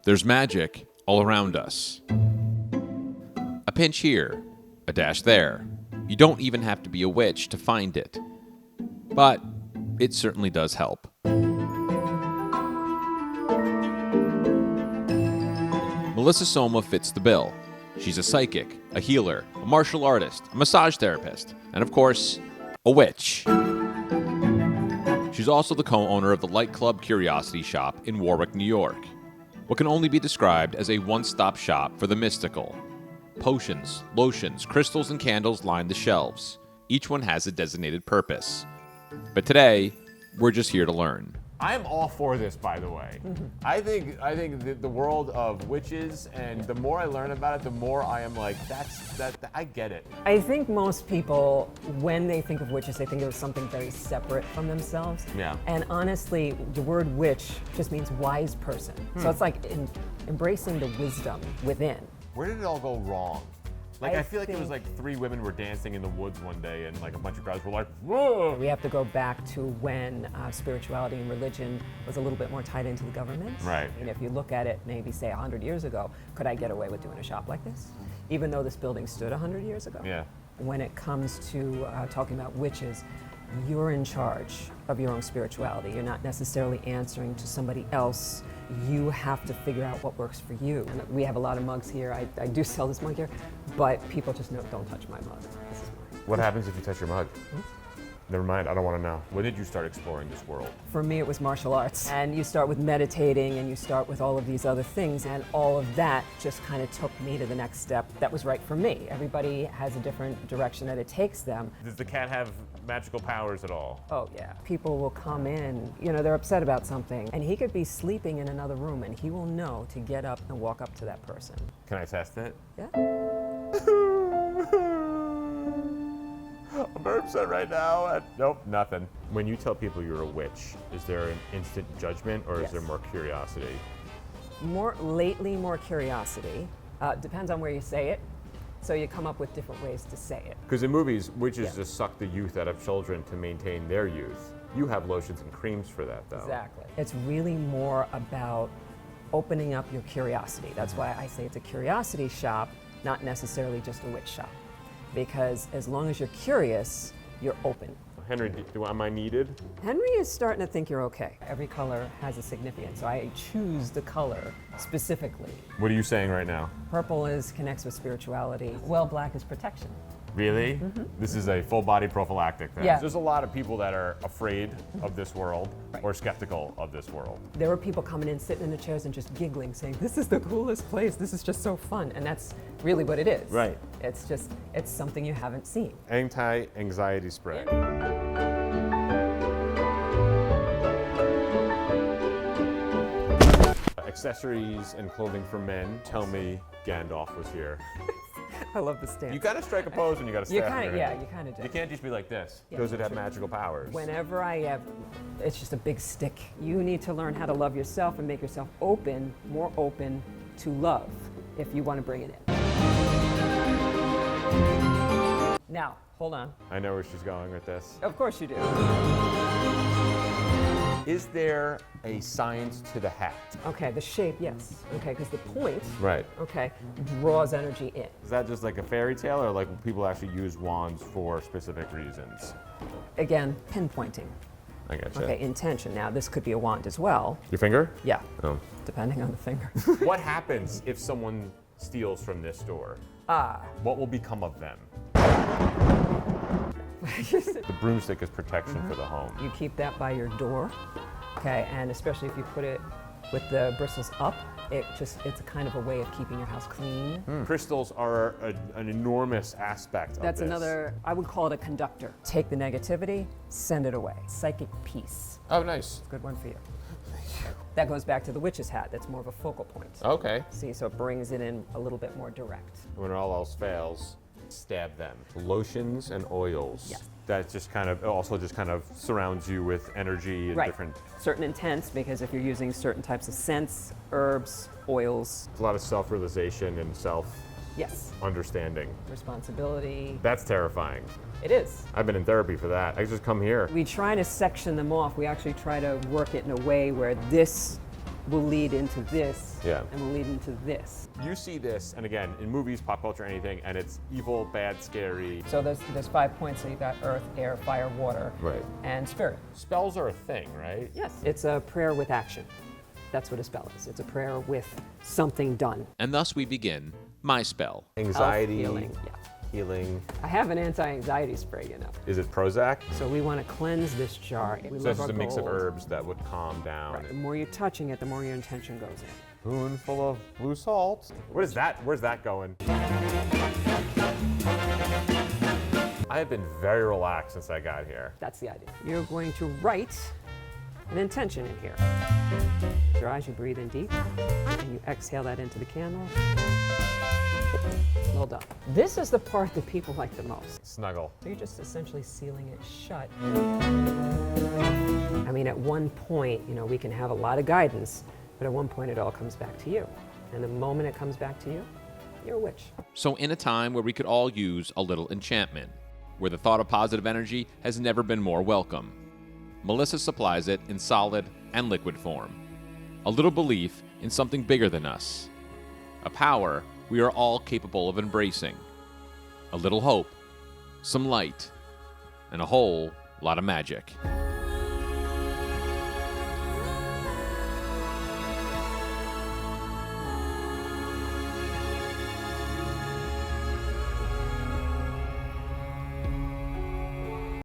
There's magic all around us. A pinch here, a dash there. You don't even have to be a witch to find it. But it certainly does help. Melissa Soma fits the bill. She's a psychic, a healer, a martial artist, a massage therapist, and of course, a witch. She's also the co-owner of the LightClub Curiosity Shoppe in Warwick, New York. What can only be described as a one-stop shop for the mystical. Potions, lotions, crystals, and candles line the shelves. Each one has a designated purpose. But today, we're just here to learn. I'm all for this, by the way. I think the world of witches, and the more I learn about it, the more I am like, I get it. I think most people, when they think of witches, they think of something very separate from themselves. Yeah. And honestly, the word witch just means wise person. So it's like embracing the wisdom within. Where did it all go wrong? Like, I feel like it was think- like 3 women were dancing in the woods one day, and like a bunch of guys were like, whoa! We have to go back to when spirituality and religion was a little bit more tied into the government. Right. And if you look at it, maybe say 100 years ago, could I get away with doing a shop like this? Even though this building stood 100 years ago? Yeah. When it comes to talking about witches, you're in charge of your own spirituality. You're not necessarily answering to somebody else. You have to figure out what works for you. And we have a lot of mugs here. I do sell this mug here, but people just know, don't touch my mug. This is mine. What happens if you touch your mug? Never mind, I don't want to know. When did you start exploring this world? For me, it was martial arts. And you start with meditating and you start with all of these other things, and all of that just kind of took me to the next step that was right for me. Everybody has a different direction that it takes them. Does the cat have magical powers at all? Oh yeah. People will come in, they're upset about something, and he could be sleeping in another room and he will know to get up and walk up to that person. Can I test it? Yeah. I'm very upset right now. Nope, nothing. When you tell people you're a witch, is there an instant judgment, or Yes. is there more curiosity? More curiosity. Depends on where you say it. So you come up with different ways to say it. Because in movies, witches Yeah. just suck the youth out of children to maintain their youth. You have lotions and creams for that, though. Exactly. It's really more about opening up your curiosity. That's why I say it's a curiosity shop, not necessarily just a witch shop. Because as long as you're curious, you're open. Henry, am I needed? Henry is starting to think you're okay. Every color has a significance, so I choose the color specifically. What are you saying right now? Purple connects with spirituality. Well, black is protection. Really? This is a full body prophylactic then. Yeah. There's a lot of people that are afraid of this world Right. or skeptical of this world. There were people coming in, sitting in the chairs and just giggling, saying, this is the coolest place, this is just so fun. And that's really what it is. Right. It's something you haven't seen. Anti-anxiety spray. Accessories and clothing for men. Tell me Gandalf was here. I love the stance. You gotta strike a pose when you gotta You staff in kind your of, yeah, hand. you kind of do. You can't just be like this. Yeah. Those that have magical powers. Whenever I have, it's just a big stick. You need to learn how to love yourself and make yourself open, more open to love if you want to bring it in. Now, hold on. I know where she's going with this. Of course you do. Is there a science to the hat? Okay, the shape, yes. Okay, because the point, Right. okay, draws energy in. Is that just like a fairy tale, or like people actually use wands for specific reasons? Again, pinpointing. I gotcha. Okay, intention. Now, this could be a wand as well. Your finger? Yeah, Oh. depending on the finger. What happens if someone steals from this store? What will become of them? The broomstick is protection for the home. You keep that by your door, okay, and especially if you put it with the bristles up, it's a kind of a way of keeping your house clean. Crystals are an enormous aspect That's of this. another, I would call it a conductor. Take the negativity, send it away. Psychic peace. Oh, nice. Good one for you. That goes back to the witch's hat. That's more of a focal point. Okay. See, so it brings it in a little bit more direct. When all else fails, stab them. Lotions and oils. Yes. That just kind of surrounds you with energy and Right. different. Certain intents, because if you're using certain types of scents, herbs, oils, A lot of self-realization and yes, self-understanding. responsibility. That's terrifying. It is. I've been in therapy for that. I just come here. We try to section them off. We actually try to work it in a way where this will lead into this, Yeah. and will lead into this. You see this, and again, in movies, pop culture, anything, and it's evil, bad, scary. So there's 5 points. So you've got earth, air, fire, water, Right. and spirit. Spells are a thing, right? Yes. It's a prayer with action. That's what a spell is. It's a prayer with something done. And thus we begin My Spell. Anxiety, Health, healing. Yeah. healing. I have an anti-anxiety spray, you know. Is it Prozac? So we want to cleanse this jar. We So love it's our just a mix of gold. herbs that would calm down. The more you're touching it, the more your intention goes in. Spoonful of blue salt. What is that? Where's that going? I have been very relaxed since I got here. That's the idea. You're going to write an intention in here. Your eyes, you breathe in deep, and you exhale that into the candle. Well done. This is the part that people like the most. Snuggle. So you're just essentially sealing it shut. I mean, at one point, you know, we can have a lot of guidance, but at one point it all comes back to you. And the moment it comes back to you, you're a witch. So, in a time where we could all use a little enchantment, where the thought of positive energy has never been more welcome, Melissa supplies it in solid and liquid form. A little belief in something bigger than us. A power we are all capable of embracing. A little hope, some light, and a whole lot of magic.